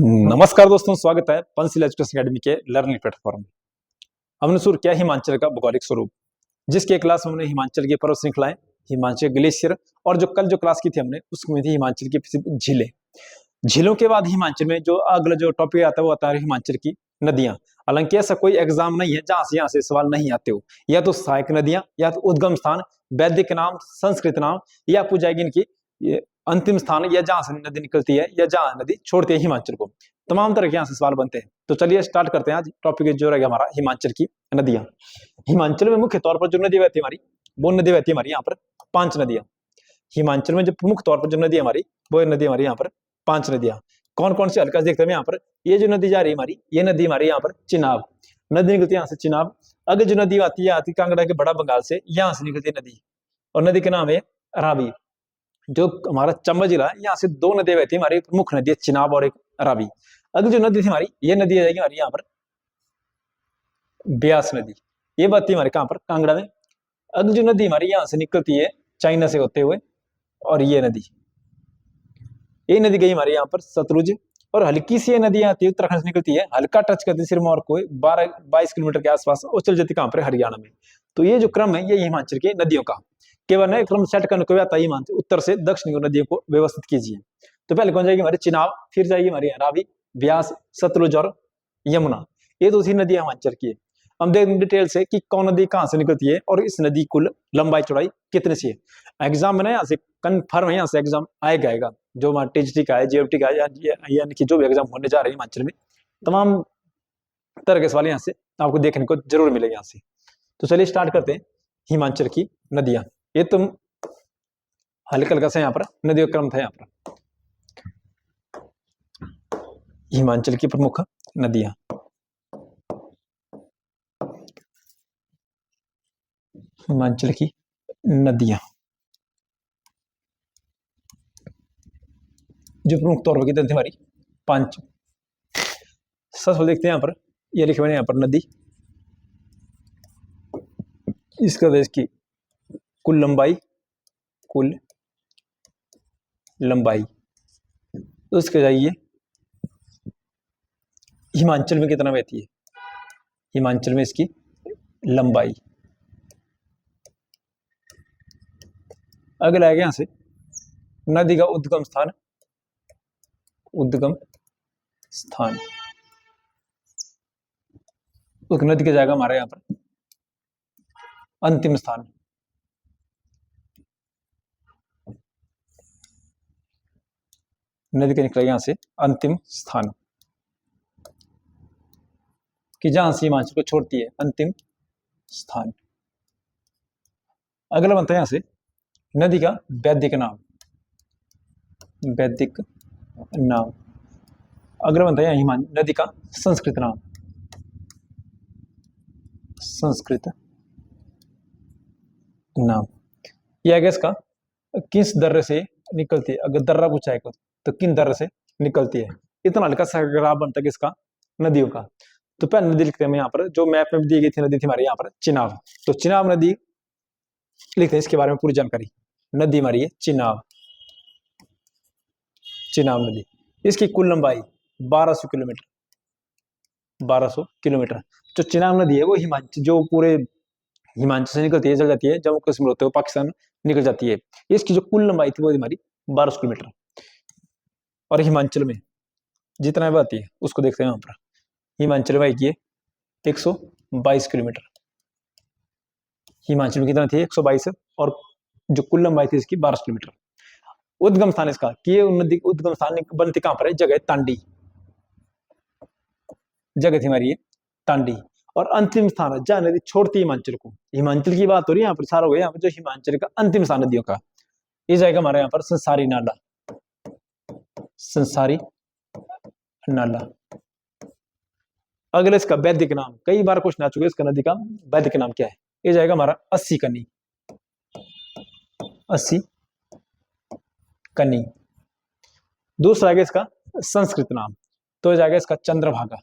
नमस्कार दोस्तों, स्वागत है पंसिल एजुकेशन अकेडमी के लर्निंग प्लेटफॉर्म। हमने शुरू किया हिमाचल का भौगोलिक स्वरूप, जिसके क्लास में हमने हिमाचल की पर्वत श्रृंखलाएं, हिमाचल ग्लेशियर और जो क्लास की थी हमने उसमें थी हिमाचल की प्रसिद्ध झीलें। झीलों के बाद हिमाचल में जो अगला जो टॉपिक आता है वो आता है हिमाचल की नदियां। हालांकि ऐसा कोई एग्जाम नहीं है जहां से यहाँ से सवाल नहीं आते हो, या तो सहायक नदियां, या तो उद्गम स्थान, वैदिक नाम, संस्कृत नाम, या पूछ जाएगी इनकी ये अंतिम स्थान, या जहां से नदी निकलती है या जहां नदी छोड़ती है हिमाचल को। तमाम तरह के यहाँ से सवाल बनते हैं। तो चलिए स्टार्ट करते हैं। आज टॉपिक जो रहेगा हमारा हिमाचल की नदियां। हिमाचल में मुख्य तौर पर जो नदी बहती है हमारी, वो नदी बहती है हमारी यहाँ पर 5 नदियां। हिमाचल में जो प्रमुख तौर पर जो नदी हमारी, वो नदी हमारी यहाँ पर 5 नदियां। कौन कौन सी हल्का देखते हैं यहाँ पर। ये जो नदी जा रही है हमारी, ये नदी हमारी यहाँ पर चिनाब नदी निकलती है यहाँ से चिनाब। अगर जो नदी आती है कांगड़ा के बड़ा बंगाल से, यहाँ से निकलती है नदी, और नदी का नाम है रावी। जो हमारा चंबा जिला है, यहाँ से 2 नदियां बहती है हमारी, प्रमुख नदी है चिनाब और एक रावी। अगर जो नदी थी हमारी, ये नदी आ जाएगी हमारी यहाँ पर ब्यास नदी। ये बहती है हमारे कहाँ पर, कांगड़ा में। अगर जो नदी हमारी यहाँ से निकलती है चाइना से होते हुए, और ये नदी गई हमारे यहाँ पर सतलुज। और हल्की सी ये नदी आती है उत्तराखंड से निकलती है, हल्का टच करती है सिरमौर को, 12-22 किलोमीटर के आसपास, और चल जाती कहाँ पर, हरियाणा में। तो ये जो क्रम है ये हिमाचल की नदियों का केवल नए क्रम सेट करने को आता है हिमाचल उत्तर से दक्षिण की नदियों को व्यवस्थित कीजिए। तो पहले कौन जाएगी हमारी चिनाब, फिर जाएगी हमारी रावी, ब्यास, सतलुज और यमुना। ये तो 3 नदियां हिमाचल की है। हम देख डिटेल से कि कौन नदी कहाँ से निकलती है और इस नदी कुल लंबाई चौड़ाई कितनी सी है। एग्जाम में ना यहाँ से कन्फर्म है, यहाँ से एग्जाम आएगा जो हमारा टीजीटी का है, जीएफटी का है, यानी कि जो भी एग्जाम होने जा रहे हैं हिमाचल में, तमाम तरह के सवाल यहाँ से आपको देखने को जरूर मिलेगा यहाँ से। तो चलिए स्टार्ट करते हैं हिमाचल की नदियां। ये तुम हल्का हल्का सा यहाँ पर नदियों का क्रम था। यहाँ पर हिमाचल की प्रमुख नदियां, हिमाचल की नदियां जो प्रमुख तौर पर कितनी थी हमारी, 5। सबसे देखते हैं यहाँ पर, ये लिखे हुए यहाँ पर नदी, इसका देश की कुल लंबाई, उसके जाइए हिमाचल में कितना बहती है, हिमाचल में इसकी लंबाई। अगला आएगा यहां से नदी का उद्गम स्थान, उस नदी का जाएगा हमारे यहाँ पर अंतिम स्थान। नदी का निकलेगा यहां से अंतिम स्थान, कि जहां से हिमाचल को छोड़ती है, अंतिम स्थान। अगला बनता है यहां से नदी का वैदिक नाम, अगला बनता है यहाँ नदी का संस्कृत नाम, यह आगे इसका किस दर्रे से निकलती है। अगर दर्रा पूछा है तो किन दर्रे से निकलती है। इतना हल्का सा ग्राफ बनता है किसका, नदियों का। तो पहले नदी लिखते हैं यहाँ पर, जो मैप में दी गई थी नदी थी हमारे यहाँ पर चिनाब। तो चिनाब नदी लिखते हैं, इसके बारे में पूरी जानकारी। नदी हमारी है चिनाब नदी, इसकी कुल लंबाई 1200 किलोमीटर। जो चिनाब नदी है वो हिमाचल, जो पूरे हिमाचल से निकलती है, चल जाती है जम्मू कश्मीर होते हुए पाकिस्तान निकल जाती है। इसकी जो कुल लंबाई थी वो हमारी 1200 किलोमीटर। और हिमाचल में जितना बहती है उसको देखते हैं यहाँ पर, हिमाचल में की 122 किलोमीटर। हिमाचल में कितना थी, 122, और जो कुल लंबाई थी इसकी 1200 किलोमीटर। उद्गम स्थान इसका कि ये नदी उद्गम स्थान बनती कहां पर है, जगह तांडी, जगह थी हमारी तांडी। और अंतिम स्थान है जहां नदी छोड़ती है हिमाचल को। हिमाचल की बात हो रही है यहाँ पर, सारा हो गया यहाँ पर जो हिमाचल का अंतिम स्थान नदियों का, ये जाएगा हमारे यहाँ पर संसारी नाला। अगले इसका वैदिक नाम, कई बार क्वेश्चन आ चुके इसका नदी का वैदिक नाम क्या है। ये जाएगा हमारा 80 कनी। दूसरा आएगा इसका संस्कृत नाम, तो जाएगा इसका चंद्रभागा।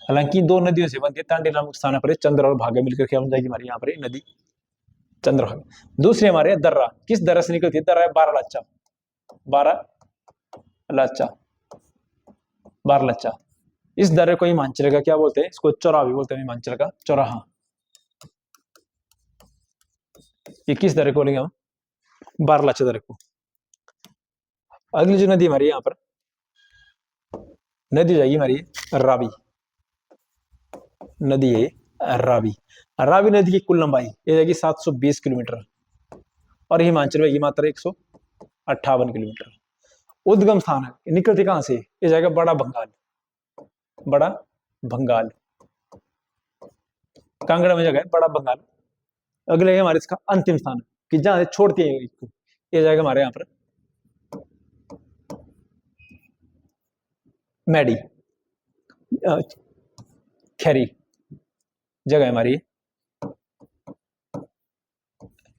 हालांकि 2 नदियों से बनती है, तांडी नामक स्थान पर चंद्र और भागा मिलकर क्या बन जाएगी हमारी यहाँ पर नदी चंद्रभागा। दूसरी हमारे दर्रा, किस दर्रा से निकलती है, दर्रा है बारालाचा लच्चा, बारलच्चा। इस दर्रे को हिमांचल का क्या बोलते हैं? इसको चौराहा भी बोलते हैं, हिमांचल का चौराहा। ये किस दर्रे को बोलेंगे हम? बारलच्चा दर्रे को। अगली जो नदी हमारी यहाँ पर नदी जाएगी हमारी रावी नदी है, रावी। रावी नदी की कुल लंबाई ये जाएगी 720 किलोमीटर और हिमाचल में मात्र 158 किलोमीटर। उद्गम स्थान है, निकलती कहां से? ये जाएगा बड़ा बंगाल, बड़ा बंगाल, कांगड़ा में जगह है बड़ा बंगाल। अगले है हमारे इसका अंतिम स्थान कि जहां से छोड़ती है इसको, ये जाएगा हमारे यहाँ पर मैडी, खैरी जगह है हमारी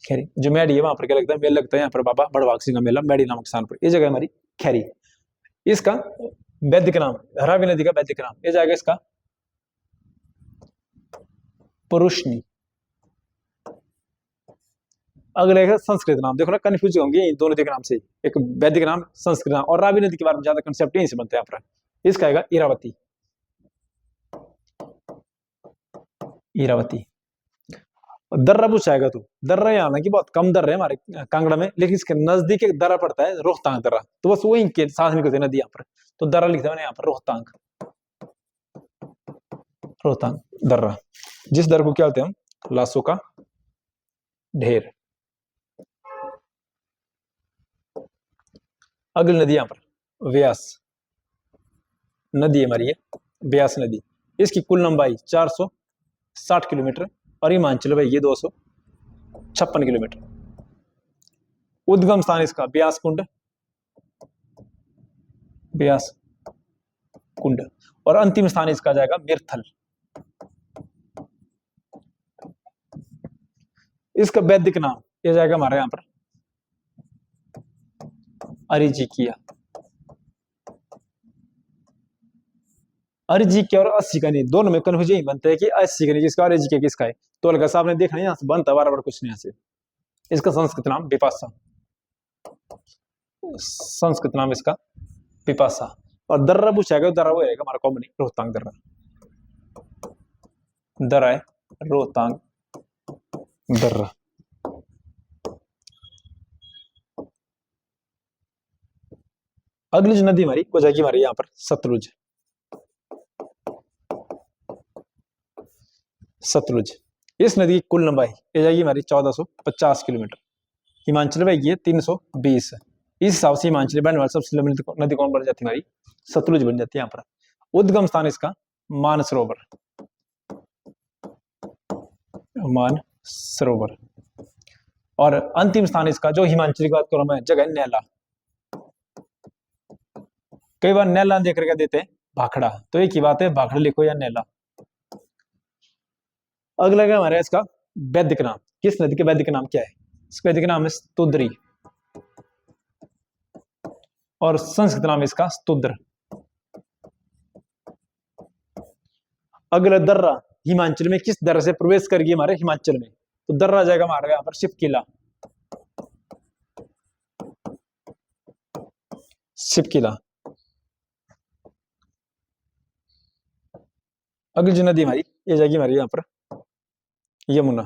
खैरी। जो मैडी है वहां पर क्या लगता है? मेला लगता है यहाँ पर बाबा बड़वाग सिंह का मेला, मैडी नामक स्थान पर। ये जगह हमारी खैरी। इसका वैदिक नाम, रावी नदी का वैदिक नाम ये जाएगा इसका पुरुषनी। अगले है संस्कृत नाम। देखो ना कंफ्यूज होंगे दोनों नदी के नाम से, एक वैदिक नाम, संस्कृत नाम। और रावी नदी के बारे में ज्यादा कंसेप्ट यहीं से बनते हैं यहाँ पर। इसका आएगा इरावती, इरावती। दर्रा पूछा आएगा तो दर्रा यहाँ ना कि बहुत कम दर्रे है हमारे कांगड़ा में, लेकिन इसके नजदीक एक दर्रा पड़ता है रोहतांग दर्रा, तो बस वही के साथ निकलते नदी यहाँ पर, तो दर्रा लिखते हैं यहाँ पर रोहतांग, रोहतांग दर्रा। जिस दर्रे को क्या बोलते हैं हम? लाशों का ढेर। अगली नदी यहाँ पर व्यास नदी हमारी है, व्यास नदी। इसकी कुल लंबाई 460 किलोमीटर और हिमाचल में ये 256 किलोमीटर। उद्गम स्थान इसका ब्यास कुंड, ब्यास कुंड। और अंतिम स्थान इसका जाएगा मिर्थल। इसका वैदिक नाम ये जाएगा हमारे यहां पर अरिजिकिया। अरिजिकिया और अस्सिकनी दोनों में कन्फ्यूजन बनता है कि अस्सिकनी किसका और अरिजिकिया किसका है। तो अलग साहब ने देखना यहां से बनता बार कुछ नहीं से। इसका संस्कृत नाम विपाशा, संस्कृत नाम इसका विपाशा। और दर्रा पूछाएगा, दर्रा वो रहेगा हमारा कॉमन रोहतांग दर्रा, दर्रा है रोहतांग दर्रा। अगली जो नदी हमारी वो जाएगी हमारे यहाँ पर सतलुज, सतलुज। इस नदी की कुल लंबाई ये जाएगी हमारी 1450 किलोमीटर। हिमाचल में ये 320। इस हिसाब से हिमाचल बनने वाली सबसे लंबी नदी कौन बन जाती है? हमारी सतलुज बन जाती है यहाँ पर। उद्गम स्थान इसका मानसरोवर, मानसरोवर। और अंतिम स्थान इसका जो हिमाचल की बात करूं मैं, जगह नैला। कई बार नैला देख कर देते हैं भाखड़ा, तो एक ही बात है भाखड़ा लिखो या नैला। अगला क्या हमारे इसका वैदिक नाम। किस नदी के वैदिक नाम क्या है? इसका वैदिक नाम है स्तुद्री और संस्कृत नाम इसका स्तुद्र। अगला दर्रा हिमाचल में किस दर्रा से प्रवेश करेगी हमारे हिमाचल में? तो दर्रा जाएगा हमारे यहाँ पर शिवकिला, शिवकिला। अगली जो नदी हमारी ये जाएगी हमारी यहाँ पर यमुना,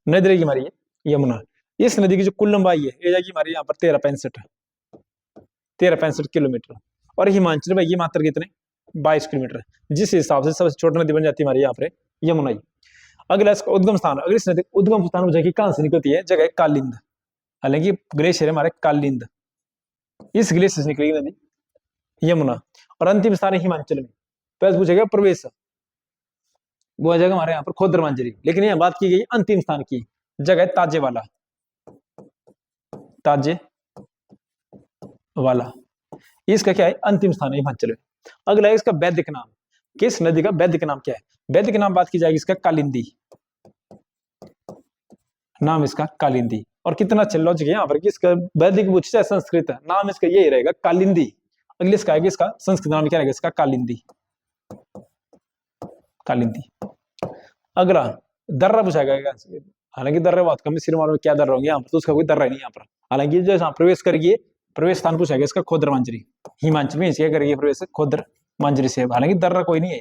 नदी रहेगी हमारी यमुना। इस नदी की जो कुल लंबाई है ये जाएगी हमारे यहाँ पर 1365 किलोमीटर और हिमाचल में ये मात्र कितने 22 किलोमीटर, जिस हिसाब से सबसे छोटी नदी बन जाती है हमारे यहाँ पर यमुना ही। अगला इसका उद्गम स्थान। अगली इस नदी उद्गम स्थान हो जाएगी कहां से निकलती है? जगह कालिंद, हालांकि ग्लेशियर हमारे कालिंद, इस ग्लेशियर से निकलेगी नदी यमुना। और अंतिम स्थान है हिमाचल में। पहले पूछेगा प्रवेश, वो आ जाएगा हमारे यहाँ पर खोदरमांजरी। लेकिन यहाँ बात की गई अंतिम स्थान की, जगह ताजे वाला, ताजे वाला। इसका क्या है? अंतिम स्थान है हिमाचल में। अगला है इसका वैदिक नाम। किस नदी का वैदिक नाम क्या है? वैदिक नाम बात की जाएगी इसका कालिंदी, नाम इसका कालिंदी। और कितना अच्छा लॉजिक है यहाँ पर कि इसका वैदिक पूछ चाहे संस्कृत है, नाम इसका यही रहेगा कालिंदी। अगले इसका आएगा इसका संस्कृत नाम क्या रहेगा? इसका कालिंदी, कालिंदी। अगला दर्रा पूछाएगा, हालांकि दर्रे बहुत कम है, सिर में क्या दर्रा होंगे यहाँ पर, तो उसका कोई दर्रा नहीं यहाँ पर। हालांकि जो यहाँ प्रवेश करेगी, प्रवेश स्थान पूछा गया इसका खोदर मांजरी, हिमांचल में इसके करेगी प्रवेश खोदर मांजरी से, हालांकि दर्रा कोई नहीं है,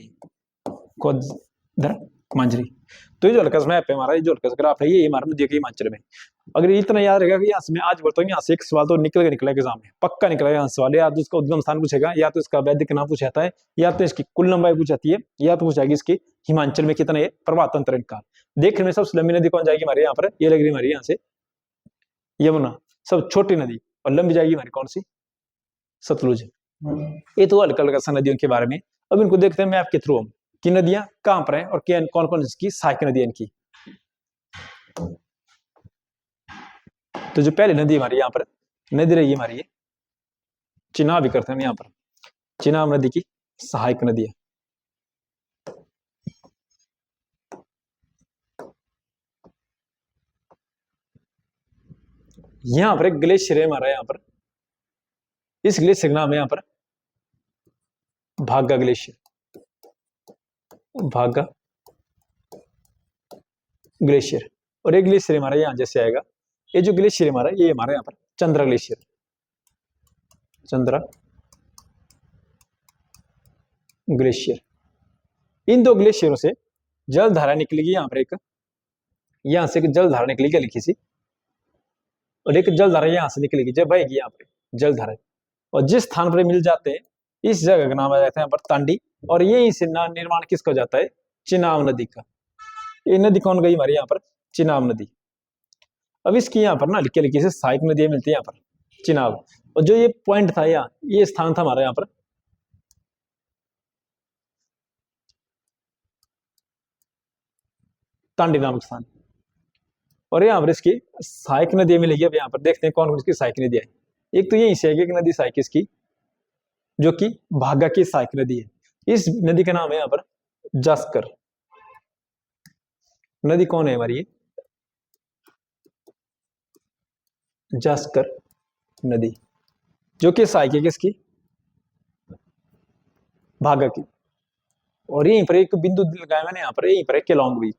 खोदर मांजरी। तो ये जो हल्का मैप है हमारा, ये जो हल्का ग्राफ है, ये हमारा नदी के हिमाचल में। अगर इतना याद रहेगा कि यहाँ से मैं आज बोलता हूँ, यहाँ से एक सवाल तो निकल निकला एग्जाम में, पक्का निकलेगा यहाँ सवाल, या तो इसका उद्गम स्थान पूछेगा, या तो इसका वैदिक नाम पूछा जाता है, या तो इसकी कुल लंबाई पूछ जाती है, या तो पूछ जाएगी इसकी हिमाचल में कितना है प्रवाह तंत्र इनका। देखने में सबसे लंबी नदी कौन जाएगी हमारे यहाँ पर, ये लग रही हमारी यहाँ से यमुना, सब छोटी नदी, और लंबी जाएगी हमारी कौन सी, सतलुज। ये तो हल्का हल्का सा नदियों के बारे में। अब इनको देखते हैं मैप के थ्रू हम कि नदियां कहां पर हैं और कौन कौन इसकी सहायक नदी है इनकी। तो जो पहली नदी हमारी यहाँ पर नदी रही हमारी, चिनाब भी करते हैं यहाँ पर, चिनाब नदी की सहायक नदी है। यहां पर एक ग्लेशियर है हमारा यहाँ पर, इस ग्लेशियर का नाम है यहाँ पर भागा ग्लेशियर, भागा ग्लेशियर। और एक ग्लेशियर हमारा यहाँ जैसे आएगा, ये जो ग्लेशियर हमारा, ये हमारा यहाँ पर चंद्रा ग्लेशियर, चंद्रा ग्लेशियर। इन दो ग्लेशियरों से जल धारा निकलेगी यहाँ पर, एक यहां से एक जल धारा निकलेगी लिखी सी, और एक जल धारा यहां से निकलेगी जब बहेगी यहाँ पर जल धारा, और जिस स्थान पर मिल जाते हैं इस जगह का नाम आ जाता है यहाँ पर तांडी, और यही से निर्माण किसका हो जाता है, चिनाब नदी का। ये नदी कौन गई हमारी यहाँ पर, चिनाब नदी। अब इसकी यहाँ पर ना लिखे लिखी से सहायक नदियां मिलती है यहाँ पर चिनाब, और जो ये पॉइंट था यहाँ, ये स्थान था हमारा यहाँ पर तांडी नामक स्थान, और यहाँ पर इसकी सहायक नदियां मिलेगी। अब यहाँ पर देखते हैं कौन कौन इसकी सहायक नदियां है। एक तो यही से एक नदी सहायक इसकी, जो कि भागा की सहायक नदी है। इस नदी का नाम है यहाँ पर जास्कर नदी। कौन है हमारी, जास्कर नदी, जो कि सहायक है किसकी, भागा की। और यहीं पर एक बिंदु लगाया मैंने यहाँ पर, यहीं पर केलोंग भी।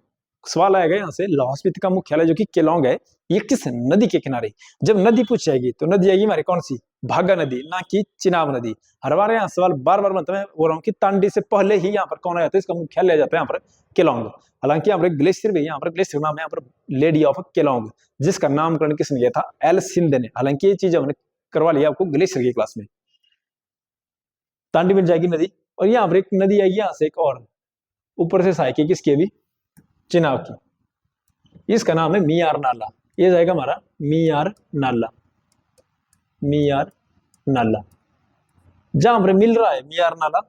सवाल आएगा यहाँ से, लाहौल स्पीति का मुख्यालय जो कि केलोंग है, ये किस नदी के किनारे। जब नदी पूछ जाएगी तो नदी आएगी हमारी कौन सी, भागा नदी, ना कि चिनाब नदी। हर बार यहाँ सवाल बार बार मतलब मैं बोल रहा हूँ कि तांडी से पहले ही यहाँ पर कौन आ जाता है, इसका मुख्यालय आ जाता है यहाँ पर केलोंग। हालांकि यहाँ पर ग्लेशियर भी, यहाँ पर ग्लेशियर नाम है यहाँ पर लेडी ऑफ केलोंग, जिसका नामकरण किसने किया था, एल सिंध ने। हालांकि ये चीज हमने करवा लिया आपको ग्लेशियर की क्लास में। तांडी मिल जाएगी नदी, और यहाँ पर एक नदी आएगी यहाँ से एक और ऊपर से सहायक है किसकी, भी चिनाब की, इसका नाम है मियार नाला। ये जाएगा हमारा मियार नाला, मियार नाला। जहां पर मिल रहा है मियार नाला,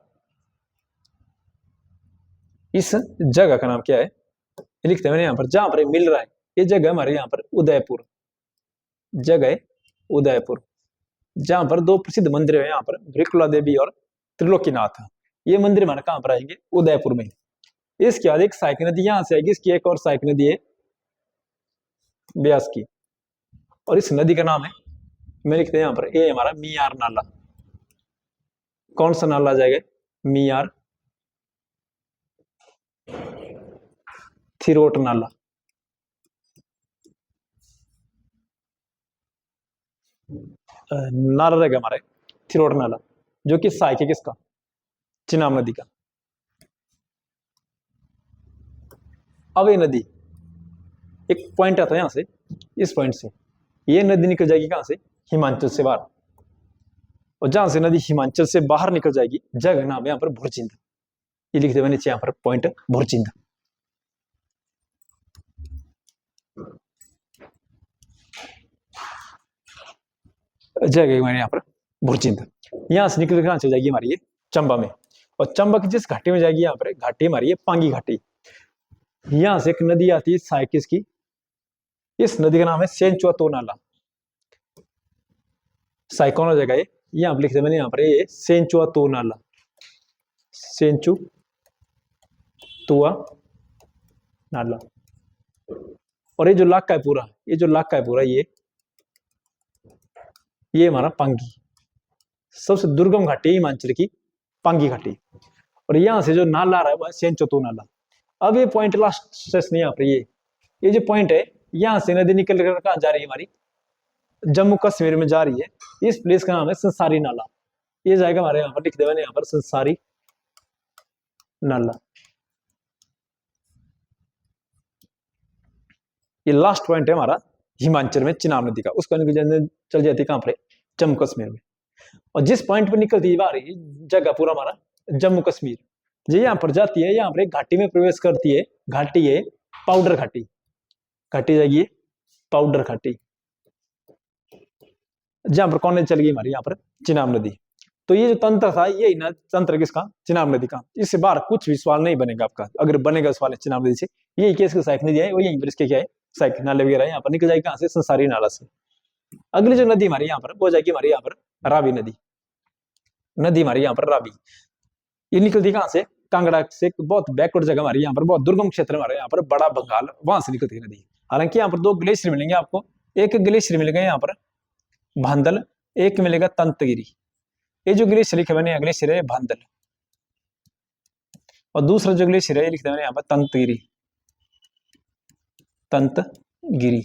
इस जगह का नाम क्या है, लिखते हैं यहाँ पर, जहां पर मिल रहा है ये जगह हमारे यहाँ पर उदयपुर, जगह उदयपुर, जहां पर दो प्रसिद्ध मंदिर है यहाँ पर, वृकुला देवी और त्रिलोकीनाथ। ये मंदिर हमारे कहां पर आएंगे, उदयपुर में। इसके बाद एक सहायक नदी यहां से आएगी, इसकी एक और सहायक नदी है ब्यास की, और इस नदी का नाम है, मैं लिखते हैं यहाँ पर, ये हमारा मियार नाला। कौन सा नाला जाएगा, मियार थिरोट नाला, नाला रहेगा हमारे थिरोट नाला, जो कि सहायक है किसका, चिनाब नदी का। अब ये नदी एक पॉइंट आता है यहां से, इस पॉइंट से ये नदी निकल जाएगी कहां से, हिमाचल से बाहर, और जहां से नदी हिमाचल से बाहर निकल जाएगी जगह नाम है यहाँ पर भुरचिंद। ये लिखते हुए नीचे यहाँ पर पॉइंट भुरचिंद। जगह हमारे यहाँ पर भुरचिंद, यहां से निकल कहां चल जाएगी हमारी ये चंबा में, और चंबा की जिस घाटी में जाएगी यहाँ पर घाटी हमारी है पांगी घाटी। यहां से एक नदी आती है सहायक इसकी, इस नदी का नाम है सेंचुआ तो नाला। सहायक कौन हो जाएगा ये, यहाँ पर लिखते मैंने यहाँ पर ये सेंचुआ तो नाला, सेंचु तुआ नाला। और ये जो इलाका है पूरा, ये जो इलाका है पूरा, ये हमारा पांगी, सबसे दुर्गम घाटी हिमाचल की पांगी घाटी, और यहां से जो नाला आ रहा है वह सेंचुआ तो नाला। अब ये पॉइंट लास्ट स्टेशन यहाँ पर, ये जो पॉइंट है, यहां से नदी निकल कर कहां जा रही है हमारी जम्मू कश्मीर में जा रही है। इस प्लेस का नाम है संसारी नाला। ये जाएगा हमारे यहाँ पर, लिख देना यहाँ पर संसारी नाला। ये लास्ट पॉइंट है हमारा हिमाचल में चिनाब नदी का। उसका चल जाती है कहां पर, जम्मू कश्मीर में। और जिस पॉइंट पर निकलती है बारी जगह पूरा हमारा जम्मू कश्मीर, ये यहाँ पर जाती है, यहाँ पर एक घाटी में प्रवेश करती है। घाटी है पाउडर घाटी। घाटी जाएगी पाउडर घाटी, जहां पर कौन नदी चल गई हमारी, यहाँ पर चिनाब नदी। तो ये जो तंत्र था, यही ना तंत्र किसका, चिनाब नदी का। इससे बाहर कुछ भी सवाल नहीं बनेगा आपका। अगर बनेगा सवाल चिनाब नदी से, यही केस का सहायक नदी है, वो यहीं पर इसके क्या है, सहायक नाले वगैरह यहाँ पर निकल जाएगी कहां से, संसारी नाला से। अगली जो नदी हमारी यहाँ पर वो जाएगी हमारी यहाँ पर रावी नदी। नदी हमारी यहाँ पर रावी, ये निकलती कहां से, कांगड़ा से, बहुत बैकवर्ड जगह हमारी यहाँ पर, बहुत दुर्गम क्षेत्र हमारे यहाँ पर, बड़ा बंगाल, वहां से निकलती है नदी। हालांकि यहाँ पर दो ग्लेशियर मिलेंगे आपको। एक ग्लेशियर मिलेगा यहाँ पर भांदल, एक मिलेगा तंतगिरी। ये जो ग्लेशियर लिखे मैंने, ग्लेशियर है भांदल, और दूसरा जो ग्लेशियर है लिखते मैंने यहाँ पर तंतगिरी। तंतगिरी,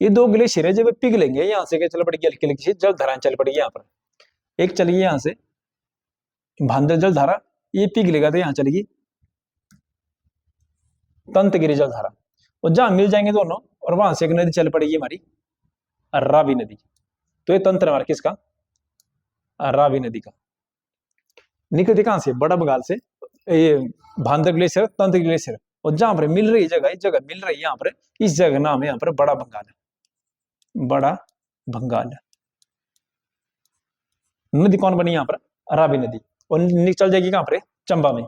ये दो ग्लेशियर है जब पिघलेंगे यहाँ से, क्या चल पड़ेगी, हल्की हल्की जल धारा चल पड़ेगी यहाँ पर। एक चलेगी यहाँ से भांदल जल धारा, ये पिघलेगा तो यहाँ चलेगी तंतगिरी जल धारा, और जहां मिल जाएंगे दोनों, और वहां से एक नदी चल पड़ेगी हमारी रावी नदी। तो ये तंत्र हमारा किसका, रावी नदी का। निकलती कहां से, बड़ा बंगाल से, ये भांदर ग्लेशियर, तंत्र ग्लेशियर, और जहां पर मिल रही जगह, इस जगह मिल रही है यहाँ पर, इस जगह नाम है यहाँ पर बड़ा बंगाल। बड़ा बंगाल नदी कौन बनी यहाँ पर, रावी नदी, और निकल जाएगी कहां पर, चंबा में।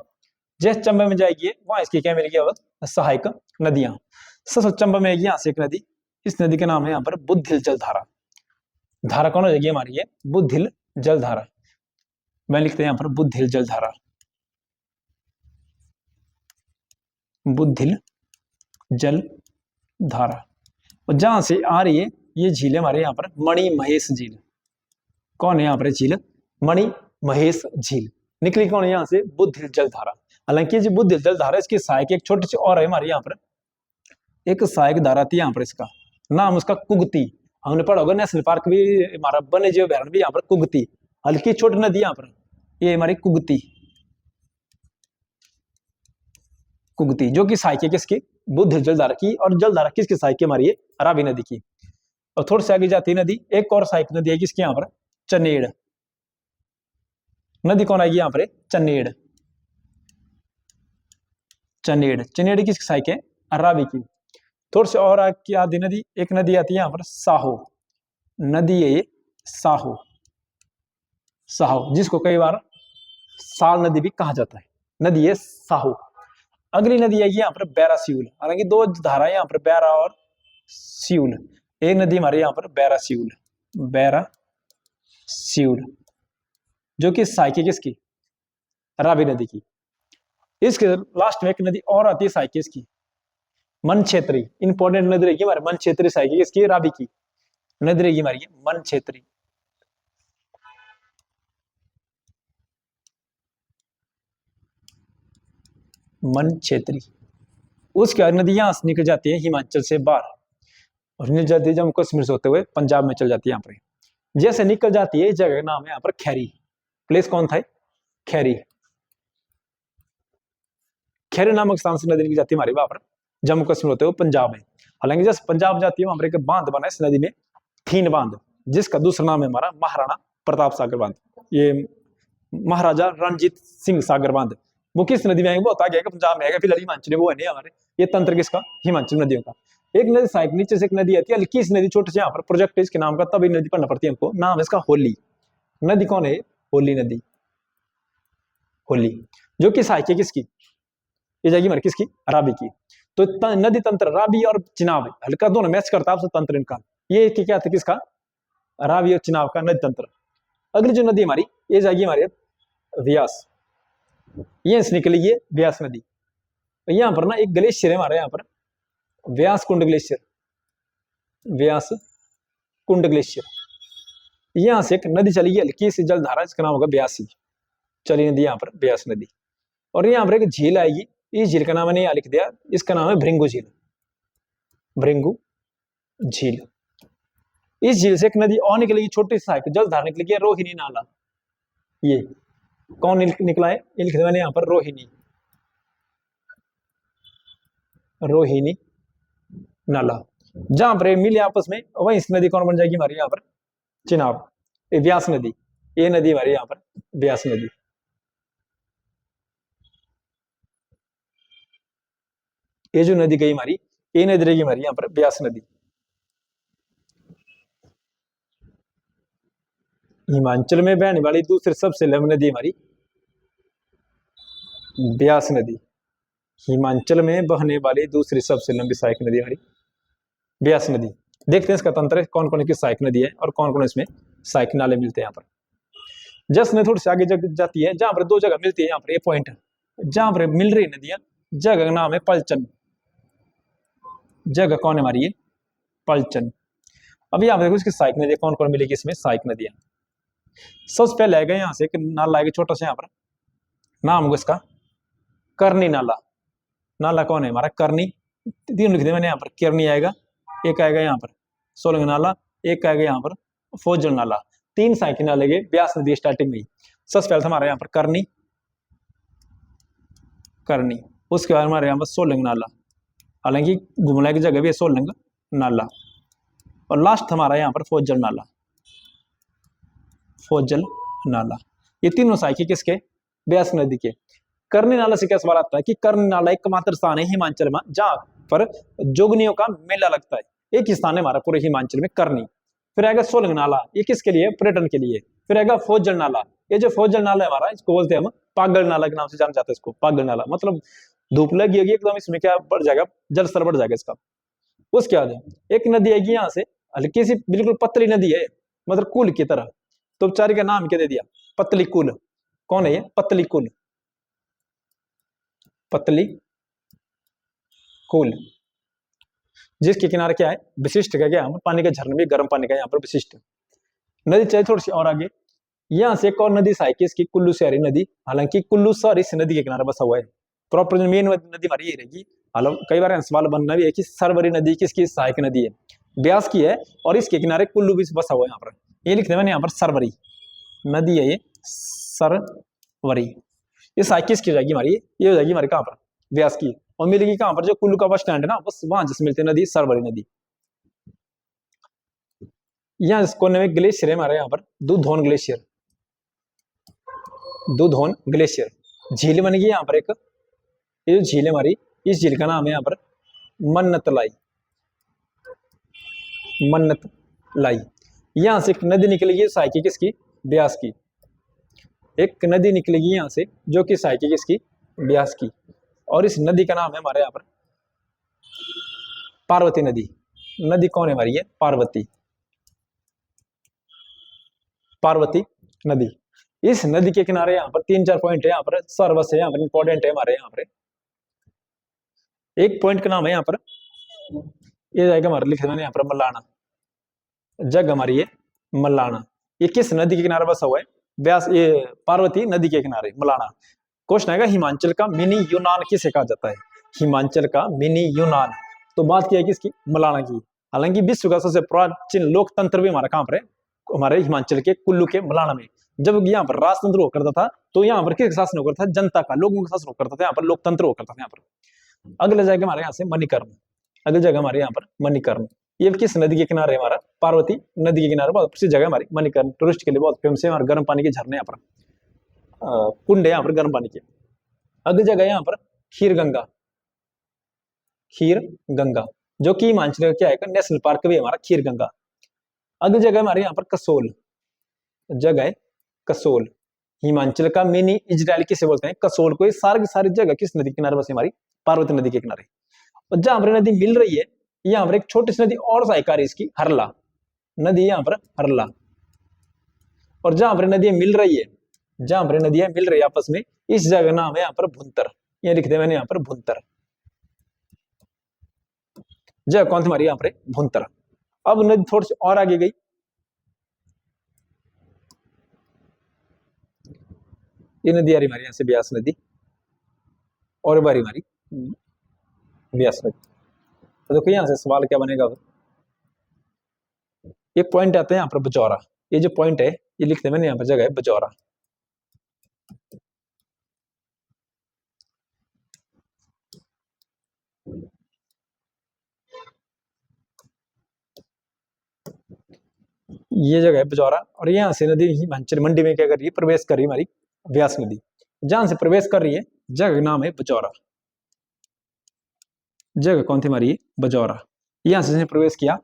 जैसे चंबा में जाएगी वहां इसकी क्या मिलेगी अब, सहायक नदियां। चंबा में आएगी यहाँ से एक नदी, इस नदी का नाम है यहाँ पर बुद्धिल जल धारा। धारा कौन हो जाएगी हमारी, ये बुद्धिल जल धारा। मैं लिखते हैं यहाँ पर बुद्धिल जल धारा, बुद्धिल जल धारा। और जहां से आ रही है ये झील हमारे यहाँ पर मणि महेश झील। कौन है यहाँ पर झील, मणि महेश झील। निकली कौन है यहाँ से, बुद्धिल जल धारा। हालांकि जो बुद्धिल जल धारा, इसकी सहायक एक छोटी सी और है हमारे यहाँ पर, एक सहायक धारा थी यहाँ पर, इसका नाम उसका कुगती। हमने पढ़ा होगा, नेशनल पार्क भी हमारा वन्य जीव अभयारण्य भी यहाँ पर कुगती, हल्की छोटी नदी यहाँ पर, ये हमारी कुगती। कुगती जो कि सहायक है किसकी, बुद्धिल जल धारा की। और जल धारा किसकी सहायक है हमारी, रावी नदी की। और थोड़ी सी आगे जाती है नदी, एक और सहायक नदी है किसकी यहाँ पर, चनेड़ नदी। कौन आएगी यहाँ पर, चनेड़। चनेड़, चनेड़ किसकी सहायक है, रावी की। थोड़ी सी और आगे नदी, एक नदी आती है यहाँ पर साहो नदी है, ये साहो। साहो जिसको कई बार साल नदी भी कहा जाता है, नदी है साहो। अगली नदी आएगी यहाँ पर बैरा सियूल। हालांकि दो धारा यहाँ पर, बैरा और सियूल। एक नदी हमारे यहाँ पर बैरा सियूल, बैरा सियूल, जो कि सहायक है किसकी, रावी नदी की। इसके लास्ट में एक नदी और आती है सहायक इसकी, मन क्षेत्री। इंपॉर्टेंट नदी रहेगी हमारे, मन क्षेत्री सहायक इसकी, रावी की नदी रहेगी हमारी मन क्षेत्री। मन क्षेत्री। उसके बाद नदी यहां से निकल जाती है हिमाचल से बाहर, और निकल जाती है जम्मू कश्मीर से होते हुए पंजाब में चल जाती है। यहाँ पर जैसे निकल जाती है, जगह नाम है यहाँ पर खैरी। प्लेस कौन था, खैरी। खैरी नामक स्थान से नदी निकल जाती है हमारी वहां पर जम्मू कश्मीर होते हुए पंजाब में। हालांकि जैसे पंजाब जाती है वहां पर एक बांध बना है इस नदी में, थीन बांध, जिसका दूसरा नाम है हमारा महाराणा प्रताप सागर बांध। ये महाराजा रणजीत सिंह सागर बांध, वो किस नदी में आएंगे, वो होता गया पंजाब में आएगा, फिलहाल हिमाचल में वो है नहीं हमारे। ये तंत्र किसका, हिमाचल नदियों का। एक नदी सहायक, नीचे से एक नदी आती है हल्की सी नदी, छोटे से यहाँ पर प्रोजेक्ट है इसके नाम का, तभी नदी पढ़ना पड़ती है हमको। नाम है इसका होली। नदी कौन है, होली नदी। होली जो कि सहायक है किसकी, ये जाएगी हमारी किसकी, रावी की। तो नदी तंत्र रावी और चिनाब हल्का दोनों मैच करता है तंत्र इनका। ये क्या था किसका, रावी और चिनाब का नदी तंत्र। अगली जो नदी हमारी, ये जाएगी हमारे व्यास। ये निकली है व्यास नदी। यहाँ पर ना एक ग्लेशियर है हमारे यहाँ पर, व्यास कुंड ग्लेशियर। व्यास कुंड ग्लेशियर। यहां से एक नदी चली हल्की सी जलधारा, इसका नाम होगा ब्यासी। चली नदी यहाँ पर ब्यास नदी। और यहाँ पर एक झील आएगी, इस झील का नाम मैंने यहाँ लिख दिया, इसका नाम है भृंगु झील। भृंगु झील। इस झील से एक नदी और निकलेगी, छोटी सी सहायक जल धारा निकलेगी, रोहिणी नाला। ये कौन निकला है, ये लिख मैंने यहाँ पर रोहिणी, रोहिणी नाला। जहां पर मिले आपस में वही इस नदी कौन बन जाएगी हमारी यहाँ पर, चिनाब, व्यास नदी। ये नदी हमारी यहाँ पर व्यास नदी। ये जो नदी गई हमारी, ये नदी रहेगी हमारी यहाँ पर व्यास नदी। हिमाचल में बहने वाली दूसरी सबसे लंबी नदी हमारी व्यास नदी। हिमाचल में बहने वाली दूसरी सबसे लंबी सहायक नदी हमारी व्यास नदी। देखते हैं इसका तंत्र, कौन कौन की सहायक नदी है और कौन कौन इसमें सहायक नाले मिलते हैं। यहाँ पर जस्ट में थोड़ी सी आगे जाती है, जहां पर दो जगह मिलती है, यहाँ पर ये पॉइंट है जहां पर मिल रही नदियां, जगह का नाम है पलचन। जगह कौन है हमारी, ये पलचन। अब यहाँ पर देखो इसकी सहायक नदी कौन कौन मिलेगी, इसमें सहायक नदियां। सबसे पहले आएगा यहाँ से नाला आएगा छोटा सा, यहाँ पर नाम होगा इसका करनी नाला। नाला कौन है हमारा, करनी। तीन लिख दिया मैंने यहाँ पर, करनी आएगा, एक आएगा यहाँ पर सोलंग नाला, एक आएगा यहाँ पर फौजल नाला। तीन सहायक नाले गए व्यास नदी स्टार्टिंग में ही। सबसे पहले हमारे यहाँ पर करनी, करनी, उसके बाद हमारे यहाँ पर सोलंग नाला, हालांकि घुमला की जगह भी है सोलंग नाला, और लास्ट हमारा यहाँ पर फौजल नाला, फौजल नाला। ये तीनों सहायक किसके, व्यास नदी के। करनी नाला से क्या सवाल आता है कि करनी नाला एकमात्र स्थान है हिमाचल में जहां पर जोगनियों का मेला लगता है। एक ही स्थान है हमारा पूरे हिमाचल में, करनी। फिर आएगा सोलंग नाला, ये किसके लिए, पर्यटन के लिए। फिर आएगा फौजल नाला, ये जो फौजल नाला है हमारा, इसको बोलते हैं हम पागल नाला के नाम से जाना जाता है इसको, पागल नाला। मतलब धूप लगी होगी एकदम, इसमें क्या बढ़ जाएगा, जल स्तर बढ़ जाएगा इसका। उसके बाद एक नदी आएगी यहाँ से, हल्की सी बिल्कुल पतली नदी है, मतलब कुल की तरह, तो बेचारी का नाम क्या दे दिया, पतली कुल। कौन है ये, पतली कुल, पतली कुल, जिसके किनारे क्या है, विशिष्ट का क्या है, पानी का झरना भी, गर्म पानी का यहाँ पर विशिष्ट नदी। चाहिए थोड़ी सी और आगे, यहाँ से एक और नदी सहायक इसकी कुल्लू शहरी नदी। हालांकि कुल्लू शहर इस नदी के किनारे बसा हुआ है, प्रॉपर मेन नदी हमारी ये रहेगी। हालांकि कई बार सवाल बनना भी है कि सरवरी नदी किसकी सहायक नदी है, ब्यास की है, और इसके किनारे कुल्लू भी बसा हुआ है। यहाँ पर ये लिखते मैंने यहाँ पर सरवरी नदी है, ये सरवरी। ये सहायक किसकी हो जाएगी हमारी, ये हो जाएगी हमारी कहाँ पर, व्यास की, और मिलेगी कहाँ पर, जो कुल्लू का बस स्टैंड है ना, बस वहां जिससे मिलती है नदी, सरवरी नदी। यहाँ इस कोने में ग्लेशियर है हमारे यहाँ पर, दुधौन ग्लेशियर, दुधौन ग्लेशियर। झील बन गई यहाँ पर एक, ये जो झील है हमारी, इस झील का नाम है यहाँ पर मन्नतलाई, मन्नतलाई। यहाँ से एक नदी निकलेगी सहायक किसकी, ब्यास की। एक नदी निकलेगी यहाँ से जो कि सहायक किसकी, ब्यास की, और इस नदी का नाम है हमारे यहाँ पर पार्वती नदी। नदी कौन है हमारी, है पार्वती, पार्वती नदी। इस नदी के किनारे यहाँ पर तीन चार पॉइंट है, यहाँ पर सर्वस है, यहाँ पर इंपॉर्टेंट है हमारे यहाँ पर। एक पॉइंट का नाम है यहाँ पर, ये जाएगा हमारे लिखे मैंने यहाँ पर मल्लाना, जग हमारी है मल्लाना। ये किस नदी के किनारे बसा हुआ है, व्यास, ये पार्वती नदी के किनारे मल्लाना। क्वेश्चन आएगा हिमाचल का मिनी यूनान किसे कहा जाता है, हिमाचल का मिनी यूनान। तो बात की है किसकी, मल्लाना की। हालांकि विश्व का सबसे प्राचीन लोकतंत्र भी हमारा कहाँ पर है, हमारे हिमाचल के कुल्लू के मल्लाना में। जब यहाँ पर राजतंत्र हुआ करता था, तो यहाँ पर किस शासन हुआ करता था, जनता का, लोगों का शासन हुआ करता था, यहाँ पर लोकतंत्र हुआ करता था यहाँ पर। अगले जाएगा हमारे यहाँ से मणिकर्ण, अगली जगह हमारे यहाँ पर मणिकर्ण। ये किस नदी के किनारे, हमारा पार्वती नदी के किनारे, बहुत प्रसिद्ध जगह हमारी मणिकर्ण, टूरिस्ट के लिए बहुत फेमस है। हमारे गर्म पानी के झरने यहाँ पर, कुंड है यहाँ पर गर्म पानी के। अगली जगह यहाँ पर खीर गंगा, खीर गंगा, जो कि हिमाचल का क्या है, नेशनल पार्क भी हमारा खीर गंगा। अगली जगह हमारे यहाँ पर कसोल, जगह है कसोल, हिमाचल का मिनी इजराइल किसे बोलते हैं, कसोल को। ये सारी जगह किस नदी के किनारे बसे, हमारी पार्वती नदी के किनारे। और जहां पर नदी मिल रही है, यहाँ पर एक छोटी सी नदी और सहायक है इसकी, हरला नदी, यहाँ पर हरला। और जहां पर नदियां मिल रही है, जहां पर नदियां मिल रही है आपस में, इस जगह नाम है यहाँ पर भुंतर। ये लिख दिया मैंने यहाँ पर भुंतर, जगह कौन थी हमारी यहाँ पर भुंतर। अब नदी थोड़ी सी और आगे गई, ये नदी आ रही हमारी यहाँ से ब्यास नदी, और बारी हमारी ब्यास नदी। तो देखो यहाँ से सवाल क्या बनेगा, एक पॉइंट आता है यहाँ पर बजौरा, ये जो पॉइंट है ये लिखते मैंने यहाँ पर जगह है बजौरा। ये जगह है बजौरा, और यहाँ से नदी हिमाचल मंडी में क्या कर रही है, प्रवेश कर रही है हमारी व्यास नदी। जहां से प्रवेश कर रही है जगह नाम है बजौरा। जगह कौन थी हमारी, बजौरा। यहाँ से प्रवेश किया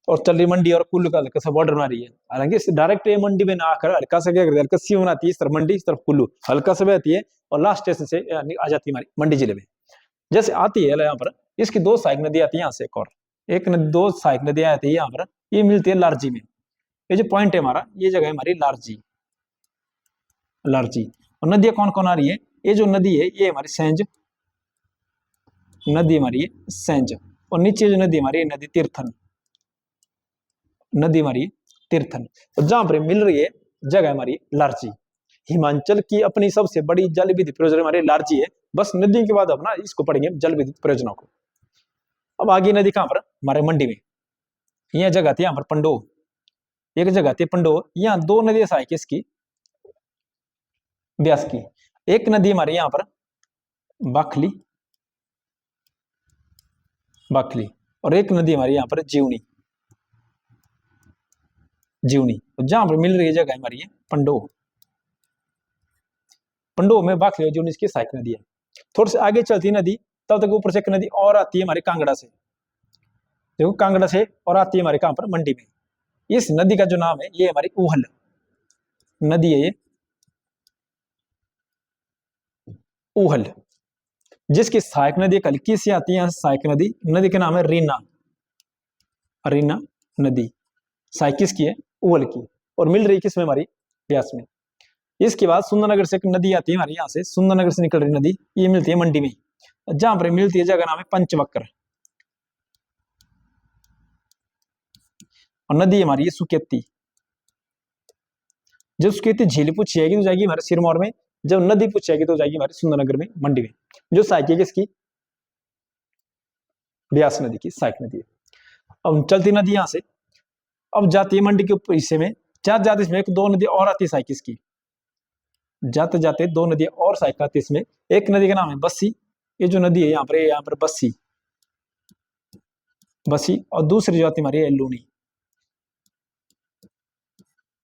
और चल रही मंडी और कुल्लू का हल्का सा बॉर्डर बना रही है। हालांकि डायरेक्ट ये मंडी में ना आकर हल्का सा क्या करती है, हल्का सी बनाती है, इस तरफ मंडी इस तरफ कुल्लू, हल्का सा बहती है और लास्ट स्टेशन से आ जाती है हमारी मंडी जिले में। जैसे आती है यहाँ पर, इसकी दो सहायक नदी आती है यहाँ से, एक और एक नदी, दो सहायक नदियां आती है यहाँ पर, ये मिलती है लारजी में। ये जो पॉइंट है हमारा, ये जगह है हमारी लारजी। लारजी और नदियां कौन कौन आ रही है, ये जो नदी है ये हमारी सेंज नदी हमारी है, सेंज। और नीचे जो नदी हमारी नदी तीर्थन, नदी हमारी तीर्थन। और जहां पर मिल रही है जगह हमारी लारजी। हिमाचल की अपनी सबसे बड़ी जल विद्युत परियोजना हमारी लारजी है। बस नदी के बाद अपना इसको पढ़ेंगे जल विद्युत परियोजना को। अब आगे नदी कहां पर, हमारे मंडी में। यह जगह थी यहाँ पर पंडो, एक जगह थी पंडो। यहाँ दो नदियां सहायक इसकी ब्यास की। एक नदी हमारे यहाँ पर बाखली, बाखली, और एक नदी हमारी यहाँ पर जीवनी, जीवनी। जहां पर मिल रही है जगह हमारी है पंडो। पंडो में बाखली और जीवनी इसकी सहायक नदी है। थोड़ी सी आगे चलती नदी, तब तक ऊपर से एक नदी और आती है हमारे कांगड़ा से। देखो कांगड़ा से और आती है हमारे कहां पर, मंडी में। इस नदी का जो नाम है ये हमारी ऊहल नदी है, ये ऊहल, जिसकी सहायक नदी कल्की से आती है। सहायक नदी, नदी का नाम है रीना, रीना नदी। सहायक किसकी है, ऊहल की, और मिल रही किसमें, हमारी ब्यास में। इसके बाद सुंदरनगर से एक नदी आती है हमारे यहाँ से, सुंदरनगर से निकल रही नदी, ये मिलती है मंडी में। जहां पर मिलती है जगह नाम है पंचवक्र, और नदी हमारी है सुकेती। जब सुकेती झील पूछी जाएगी तो जाएगी हमारे सिरमौर में, जब नदी पूछी जाएगी तो जाएगी हमारे सुंदरनगर में, मंडी में। जो सहायक है किसकी, ब्यास नदी की सहायक नदी है। अब चलती नदी यहां से अब जाती है मंडी के ऊपर हिस्से में, जाते इसमें एक दो नदी और आती है सहायक इसकी। जाते जाते दो नदी और सहायक आती है इसमें। एक नदी का नाम है बस्सी, ये जो नदी है यहाँ पर बस्सी, बस्सी। और दूसरी जो आती है हमारी है लूनी,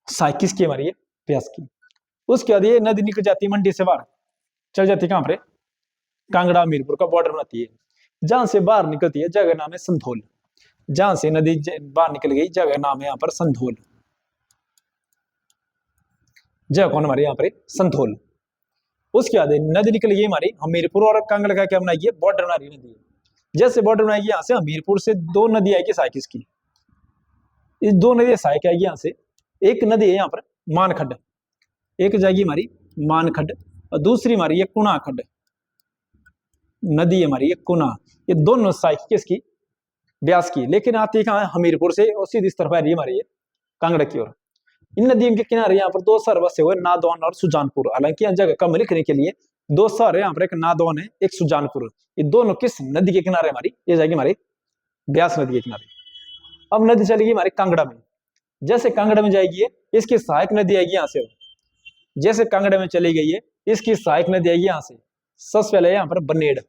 सहायक किसकी हमारी है, ब्यास की। उसके बाद ये नदी निकल जाती है मंडी से बाहर, चल जाती है कहां पर, कांगड़ा मीरपुर का बॉर्डर बनाती है। जहां से बाहर निकलती है जगह नाम है संधोल। जहां से नदी बाहर निकल गई जगह नाम है यहाँ पर संधोल। जगह कौन हमारे यहाँ पर संधोल। उसके बाद नदी निकल गई हमारी हमीरपुर और कांगड़ा का क्या बनाएगी, बॉर्डर बना रही नदी है। जैसे बॉर्डर बनाएगी यहाँ से हमीरपुर से दो नदी आएगी सहायक इसकी। इस दो नदी सहायक आएगी यहाँ से। एक नदी है यहाँ पर मानखड्ड, एक जाएगी हमारी मानखड्ड, और दूसरी हमारी है कुणाखड्ड नदी हमारी है कुना। ये दोनों सहायक किसकी, ब्यास की। लेकिन आती है कहाँ, हमीरपुर से, और सीधी इस तरफ आ रही है हमारी कांगड़ा की ओर। इन नदियों के किनारे यहाँ पर दो शहर बसे हुए, नादौन और सुजानपुर। हालांकि यहाँ जगह कम लिखने के लिए दो शहर है यहाँ पर, एक नादौन है एक सुजानपुर। ये दोनों किस नदी के किनारे हमारी, ये जाएगी हमारी ब्यास नदी के किनारे। अब नदी चलेगी हमारी कांगड़ा में। जैसे कांगड़ा में जाएगी इसकी सहायक नदी आएगी यहाँ से। जैसे कांगड़ा में चली गई है इसकी सहायक नदी आएगी यहाँ से। सबसे पहले यहाँ पर बनेड़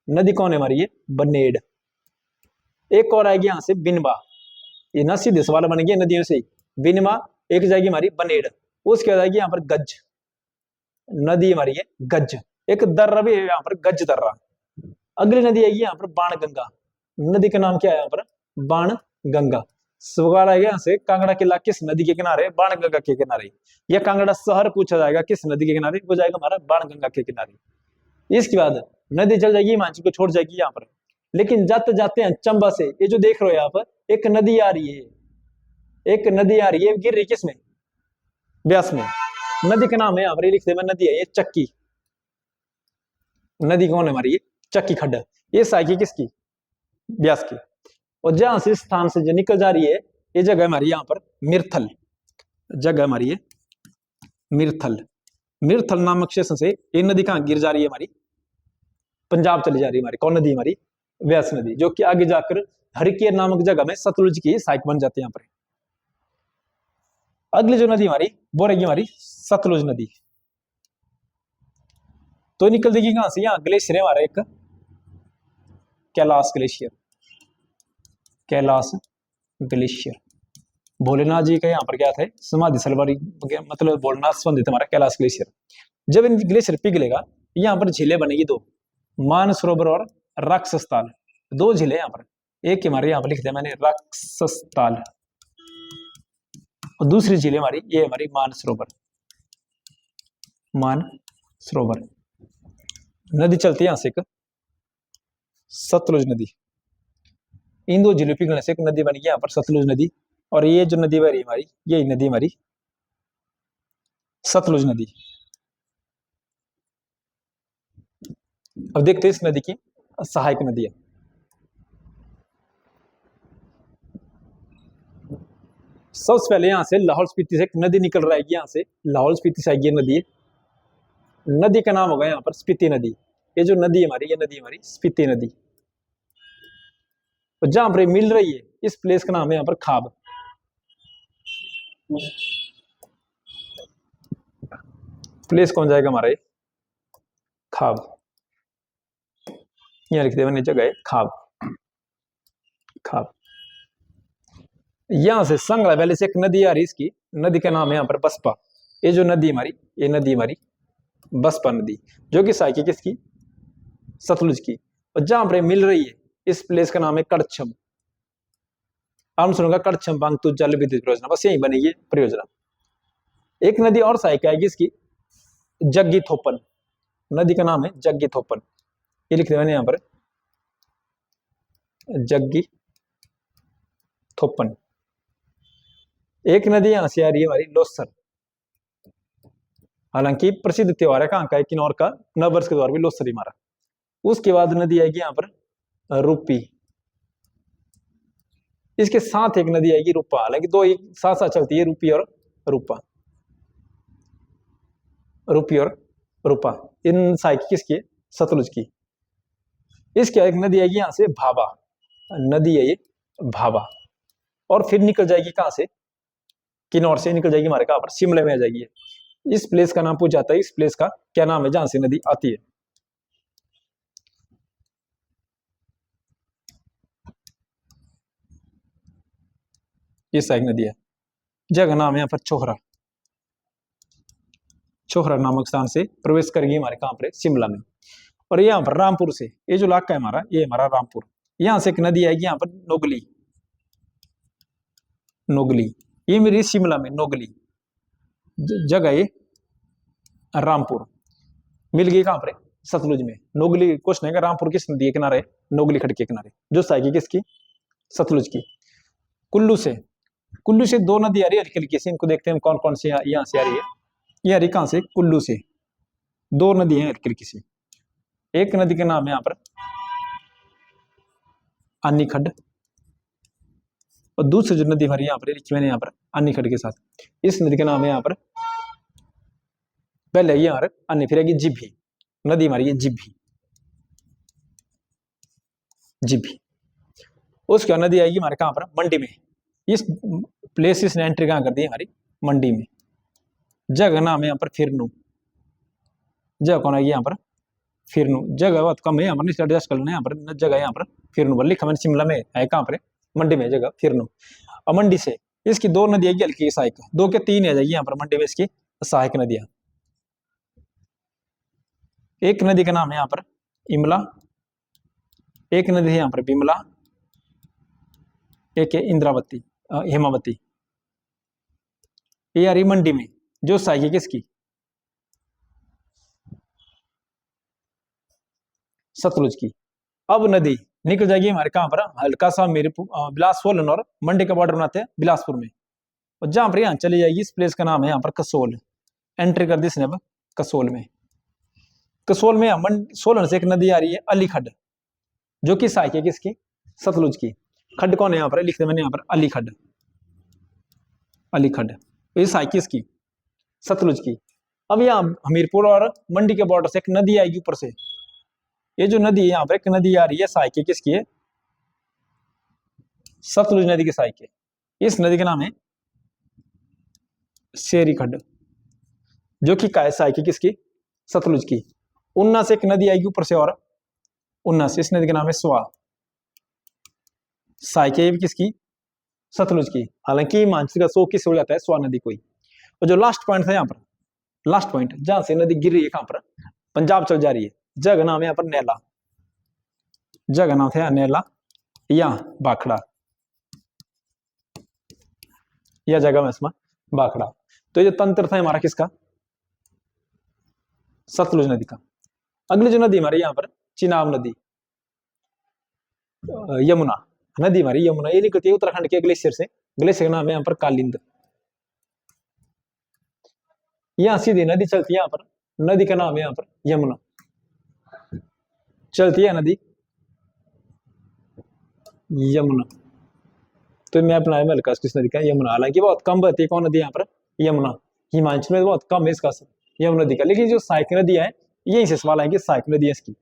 नदी कौन है हमारी, ये बनेड़। एक और आएगी यहाँ से बिनबा, ये ना सीधे सवाल बन गया नदियों से, बिनमा। एक जाएगी हमारी बनेड़। उसके बाद आएगी यहाँ पर गज नदी हमारी है, गज। एक दर्रा भी है यहाँ पर, गज दर्रा। अगली नदी आएगी यहाँ पर बाण गंगा। नदी का नाम क्या है यहाँ पर, बाण गंगा। सवाल आएगा यहाँ से कांगड़ा किला किस नदी के किनारे, बाण गंगा के किनारे। या कांगड़ा शहर पूछा जाएगा किस नदी के किनारे, वो जाएगा हमारा बाण गंगा के किनारे। इसके बाद नदी चल जाएगी हिमाचल को छोड़ जाएगी यहाँ पर। लेकिन जाते जाते हैं चंबा से, ये जो देख रहे हो यहाँ पर एक नदी आ रही है, एक नदी आ रही है, गिर रही किसमें, ब्यास में। नदी का नाम है यहाँ पर लिखते हैं, नदी है ये चक्की नदी। कौन है हमारी, ये चक्की खड्ड। ये सहायक किसकी, ब्यास की। और जहां से स्थान से जो निकल जा रही है ये जगह हमारी यहाँ पर मिरथल। जगह हमारी है मिरथल। मिरथल नामक स्टेशन से ये नदी कहां गिर जा रही है हमारी, पंजाब चली जा रही है हमारी। कौन नदी हमारी, व्यास नदी, जो कि आगे जाकर हरिकेर नामक जगह में सतलुज की सहायक बन जाती है यहाँ पर। अगली जो नदी हमारी वो रहेगी हमारी सतलुज नदी। तो निकल देगी कहां से, यहाँ ग्लेशियर है हमारा एक, कैलाश ग्लेशियर, कैलाश ग्लेशियर। भोलेनाथ जी का यहाँ पर क्या थे, समाधि सलवारी, मतलब भोलेनाथ संबंधित हमारा कैलाश ग्लेशियर। जब इन ग्लेशियर पिघलेगा यहाँ पर झीलें बनेगी दो, मानसरोवर और राक्षसताल। दो झीलें यहाँ पर, एक हमारे यहाँ पर लिखते हैं मैंने राक्षसताल, और दूसरी झील हमारी ये हमारी मानसरोवर, मानसरोवर। नदी चलती है यहां से एक सतलुज नदी। इन दो झीलों पिघलने से एक नदी बनी यहाँ पर सतलुज नदी, और ये जो नदी बह रही हमारी, यही नदी हमारी सतलुज नदी। अब देखते हैं इस नदी की सहायक नदियां। सबसे पहले यहां से लाहौल स्पीति से एक नदी निकल रहा है, यहां से लाहौल स्पीति से आएगी नदी। नदी का नाम होगा यहाँ पर स्पीति नदी। ये जो नदी हमारी, ये नदी हमारी स्पीति नदी। और जहां पर मिल रही है इस प्लेस का नाम है यहाँ पर खाब। प्लेस कौन जाएगा हमारा, ये खाब, यहाँ लिखते हैं जगह है खाब, खाब। यहां से संगला वैली से एक नदी आ रही, इसकी नदी का नाम है यहाँ पर बसपा। ये जो नदी हमारी, ये नदी हमारी बसपा नदी, जो कि सहायक है किसकी, सतलुज की। और जहां पर मिल रही है इस प्लेस का नाम है कड़छम। आम सुनूंगा कड़छम बांगतु जल विद्युत परियोजना, बस यही बनेगी परियोजना। एक नदी और सहायक आएगी इसकी, जग्गी थोपन। नदी का नाम है जग्गी थोपन, ये लिख देना यहाँ पर जग्गी थोपन। एक नदी यहां से आ रही है हमारी लोसर। हालांकि प्रसिद्ध त्योहार है कहाँ का, किन्नौर का नववर्ष के द्वार भी लोसर ही मारा। उसके बाद नदी आएगी यहाँ पर रूपी। इसके साथ एक नदी आएगी रूपा। हालांकि दो एक साथ साथ चलती है, रूपी और रूपा, रूपी और रूपा। इन सहायक किसकी, सतलुज की। इसके एक नदी आएगी यहां से भाभा, नदी है ये भाभा। और फिर निकल जाएगी कहां से, किन्नौर से निकल जाएगी हमारे कहां पर, शिमले में आ जाएगी। इस प्लेस का नाम पूछ जाता है, इस प्लेस का क्या नाम है जहां से नदी आती है। ये सहायक नदी है, जगह नाम है यहाँ पर चोहरा। चोहरा नामक स्थान से प्रवेश करेगी हमारे कहां पर, शिमला में। और यहाँ पर रामपुर से, ये जो इलाका है हमारा, ये हमारा रामपुर। यहां से एक नदी आएगी यहाँ पर नोगली, नोगली। ये मेरी शिमला में नोगली जगह है, रामपुर। मिल गई कहां पर, सतलुज में। नोगली क्वेश्चन है, रामपुर किस नदी के किनारे, नोगली खड़ के किनारे, जो सहायक किसकी, सतलुज की। कुल्लू से, कुल्लू से दो नदी आ रही है हल्की हल्की से, इनको देखते हैं कौन कौन सी यहाँ से आ रही है। ये आ रही कहां से, कुल्लू से। दो नदी है हल्की हल्की सी। एक नदी का नाम है यहाँ पर आनी खड्ड, और दूसरी जो नदी हमारी यहाँ पर लिखी मैंने यहाँ पर आनी खड्ड के साथ, इस नदी का नाम है यहाँ पर, पहले यहाँ पर अन्य फिर आएगी जिभी। नदी हमारी है जिभी, जिभी। उसके बाद नदी आएगी हमारे कहां पर, मंडी में। इस प्लेसेस ने एंट्री कहां कर दी हमारी, मंडी में। जगह नाम है यहाँ पर फिरनू। जगह कौन आएगी यहाँ पर, फिरनू। जगह बहुत कम है यहाँ पर, एडजस्ट कर लेना यहाँ पर जगह, यहाँ पर फिरनू लिखा मैंने, शिमला में है कहां पर, मंडी में जगह फिरनू। और मंडी से इसकी दो नदी आएगी हल्की सहायक, दो के तीन आ जाएगी यहाँ पर मंडी में इसकी सहायक नदियां। एक नदी का नाम है यहाँ पर इमला, एक नदी है यहाँ पर बिमला, एक है इंद्रावती, हेमावती। ये आ रही मंडी में, जो सहायक किसकी, सतलुज की। अब नदी निकल जाएगी हमारे कहां पर, हल्का सा मेरे बिलासपुर और मंडी का बॉर्डर बनाते हैं बिलासपुर में। और जहां पर यहाँ चली जाएगी, इस प्लेस का नाम है यहाँ पर कसोल। एंट्री कर दी इसने अब कसोल में। कसोल में सोलन से एक नदी आ रही है अली खड्ड, जो कि सहायक है किसकी, सतलुज की। खड्ड कौन है यहाँ पर, लिखते मैंने यहाँ पर अली खड्ड, अली खड्ड। तो ये सहायक किसकी, सतलुज की। अब यहाँ हमीरपुर और मंडी के बॉर्डर से एक नदी आएगी ऊपर से। ये जो नदी है यहाँ पर एक नदी आ रही है, सहायक किसकी है, सतलुज नदी की सहायक है। इस नदी का नाम है शेरी खड्ड, जो कि काय साई की किसकी, सतलुज की। उन्ना से एक नदी आएगी ऊपर से, और उन्ना से, इस नदी का नाम है स्वा। साई के किसकी, सतलुज की। हालांकि हिमाचल का सो किस हो जाता है, स्वा नदी कोई। और जो लास्ट पॉइंट था यहाँ पर, लास्ट पॉइंट जहां से नदी गिर रही है, कहां पर, पंजाब चल जा रही है, जगह नाम है यहाँ पर नैला, जगह नाम था नैला या भाखड़ा, यह जगह में इसमें भाखड़ा। तो ये जो तंत्र था हमारा किसका, सतलुज नदी का। अगली जो नदी हमारी यहाँ पर चिनाब नदी, यमुना नदी हमारी, यमुना ये निकलती है उत्तराखंड के ग्लेशियर से, ग्लेशियर का नाम है यहाँ पर कालिंद। यहां सीधी नदी चलती है, यहाँ पर नदी का नाम है यहाँ पर यमुना, चलती है नदी यमुना। तो मैं अपना हल्का किस नदी का, यमुना। हालांकि बहुत कम बहती है, कौन नदी यहाँ पर, यमुना। हिमाचल में बहुत कम है इसका यमुना नदी का। लेकिन जो सहायक नदी है, यही से सवाल है कि सहायक नदी है इसकी।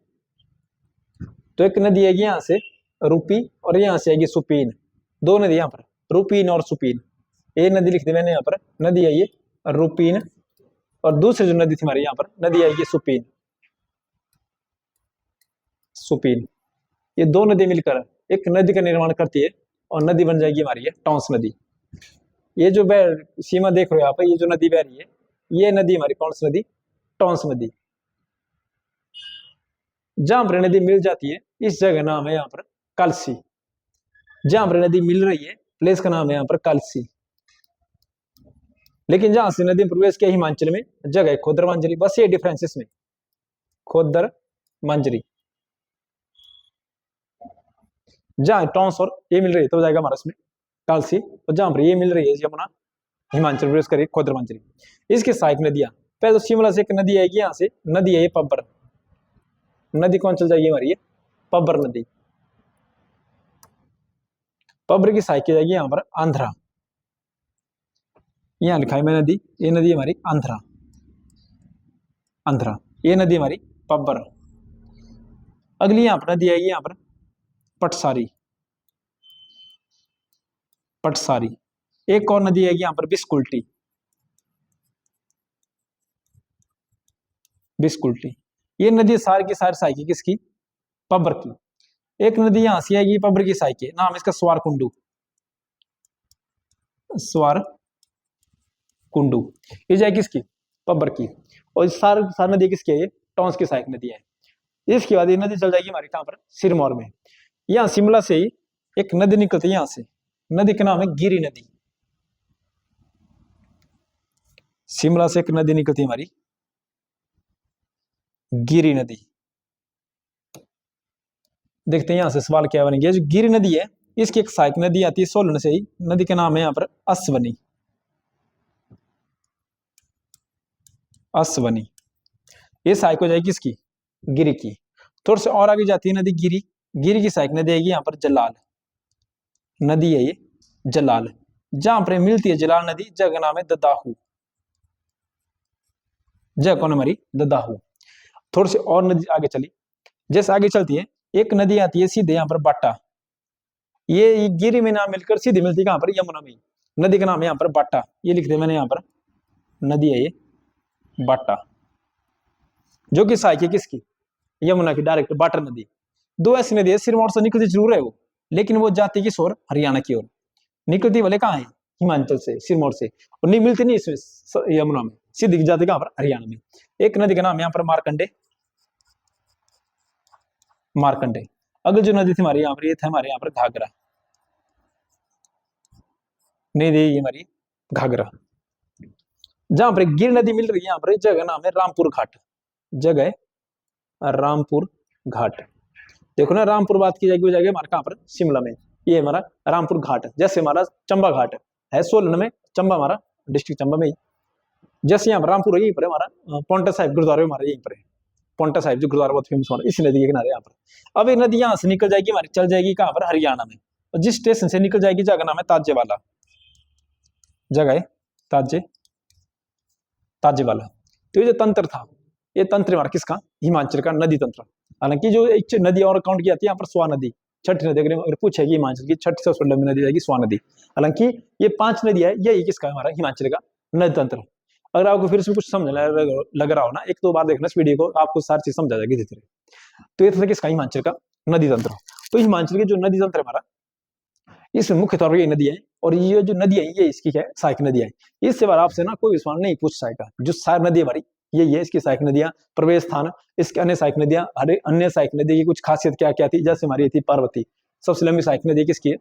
तो एक नदी आएगी यहाँ से रूपी, और यहाँ से आएगी सुपीन, दो नदी यहाँ पर, रूपीन और सुपीन। ये नदी लिख दी मैंने यहाँ पर, नदी आई है रूपीन, और दूसरी जो नदी थी हमारी यहाँ पर, नदी आएगी सुपीन, सुपीन। ये दो नदी मिलकर एक नदी का निर्माण करती है, और नदी बन जाएगी हमारी है टॉन्स नदी। ये जो सीमा देख रहे हो आप, ये जो नदी बह रही है, ये नदी हमारी कौन सी नदी, टॉन्स नदी। जहां पर नदी मिल जाती है, इस जगह नाम है यहाँ पर कलसी। जहां पर नदी मिल रही है, प्लेस का नाम है यहाँ पर कलसी। लेकिन जहां से नदी प्रवेश किया हिमाचल में, जगह है खोदर मंजरी। बस ये डिफरेंस इसमें, खोदर मंजरी। जहां टॉन्स और ये मिल रही है, तो जाएगा हमारा इसमें कालसी, और जहां पर ये मिल रही है यमुना, हिमाचल प्रदेश करी खोदर मंजरी। इसके सहायक नदियां, पहले तो शिमला से एक नदी आएगी, यहाँ से नदी है ये पब्बर नदी। कौन चल जाएगी हमारी, ये पब्बर नदी। पब्बर की सहायक जाएगी यहाँ पर आंध्रा, यहाँ लिखा है मैं नदी, ये नदी हमारी आंध्रा, आंध्रा, ये नदी हमारी पब्बर। अगली यहाँ पर नदी आएगी यहाँ पर पटसारी, पटसारी। एक और नदी आएगी यहाँ पर बिस्कुल्टी, बिस्कुल्टी। ये नदी सारी की सारी साइकी किसकी, पब्बर की। एक नदी यहां से आएगी पब्बर की साइकी, नाम इसका स्वार कुंडू, स्वार कुंडू। ये जाए किसकी, पब्बर की। और सार नदी किसकी है, ये टॉन्स की सहायक नदी है। इसके बाद ये नदी चल जाएगी हमारी कहां पर, सिरमौर में। यहाँ शिमला से ही एक नदी निकलती है, यहां से नदी का नाम है गिरी नदी। शिमला से एक नदी निकलती है हमारी गिरी नदी। देखते हैं यहां से सवाल क्या बनेंगे। जो गिरी नदी है, इसकी एक सहायक नदी आती है सोलन से ही, नदी का नाम है यहाँ पर अश्वनी, अश्वनी। ये सहायक हो जाएगी किसकी, गिरी की। थोड़ा से और आगे जाती है नदी गिरी, गिरी की सहायक नदी आएगी यहाँ पर जलाल नदी है, ये जलाल। जहां पर मिलती है जलाल नदी, जगह नाम है ददाहू, जगह कौन हमारी ददाहू। थोड़ी सी और नदी आगे चली, जैसे आगे चलती है एक नदी आती है सीधे यहाँ पर बाटा, ये गिरी में नाम मिलकर सीधे मिलती है कहां पर, यमुना में। नदी का नाम है यहाँ पर बाटा, ये लिख दिया मैंने यहाँ पर, नदी है ये बाटा, जो कि सहायक है किसकी, यमुना की, डायरेक्ट बाटर नदी। दो ऐसी नदी है, सिरमौर से निकलती जरूर है वो, लेकिन वो जाती किस ओर, हरियाणा की ओर निकलती। वाले कहाँ है, हिमाचल से, सिरमौर से, और नहीं मिलती नहीं इसमें यमुना में, सीधी जाती कहां पर, हरियाणा में। एक नदी का नाम यहाँ पर मारकंडे, मारकंडे। अगर जो नदी थी हमारी यहाँ पर, ये था हमारे यहाँ पर घाघरा, नहीं दी ये हमारी घाघरा। जहां पर गिर नदी मिल रही है यहाँ पर, जगह नाम है रामपुर घाट, जगह रामपुर घाट। देखो ना, रामपुर बात की जाएगी, वो जाएगी हमारे कहां पर, शिमला में। ये हमारा रामपुर घाट, जैसे हमारा चंबा घाट है सोलन में, चंबा हमारा डिस्ट्रिक्ट चंबा में ही। जैसे यहाँ पर रामपुर यहीं पर हमारा पौंटा साहिब गुरुद्वारा हमारे यहीं पर है, पौंटा साहिब जो गुरुद्वारा बहुत फेमस हो रहा है, इसी नदी के किनारे यहाँ पर। अब ये नदी यहाँ से निकल जाएगी हमारी, चल जाएगी कहां पर, हरियाणा में। और जिस स्टेशन से निकल जाएगी, जगह नाम है ताजेवाला, जगह है ताजे, ताजेवाला। तो ये जो तंत्र था, ये तंत्र हमारा किसका, हिमाचल का नदी तंत्र। हालांकि जो एक नदी और काउंट की जाती है यहाँ पर, स्वा नदी, छठी नदी। अगर पूछेगी हिमाचल की छठी सबसे लंबी नदी जाएगी स्वा नदी। हालांकि ये 5 नदी है, यही किसका हमारा, हिमाचल का नदी तंत्र। अगर आपको फिर से कुछ समझ लग रहा हो ना, एक दो बार देखना इस वीडियो को, आपको सारी चीज समझ आ जाएगी धीरे धीरे। तो ये था किसका, हिमाचल का नदी तंत्र। तो हिमाचल के जो नदी तंत्र है हमारा, इसमें मुख्य तौर पर ये नदियां हैं, और ये जो नदियां ये इसकी क्या है, सहायक नदियां हैं। इससे बार आपसे ना कोई सवाल नहीं पूछ पाएगा। जो सहायक नदी हमारी यही है, इसकी सहायक नदियां, प्रवेश स्थान, इसके अन्य सहायक नदियां, हर अन्य सहायक नदी की कुछ खासियत क्या क्या थी, जैसे हमारी थी पार्वती, सबसे लंबी सहायक नदी किसकी है,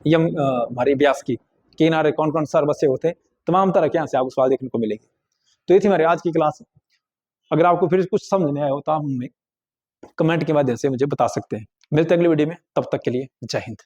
यम हमारी ब्यास की। किनारे कौन कौन सर बसे होते, तमाम तरह के यहाँ से आपको सवाल देखने को मिलेंगे। तो ये थी हमारी आज की क्लास। अगर आपको फिर कुछ समझ नहीं आया हो तो आप हमें कमेंट के माध्यम से मुझे बता सकते हैं। मिलते हैं अगली वीडियो में, तब तक के लिए जय हिंद।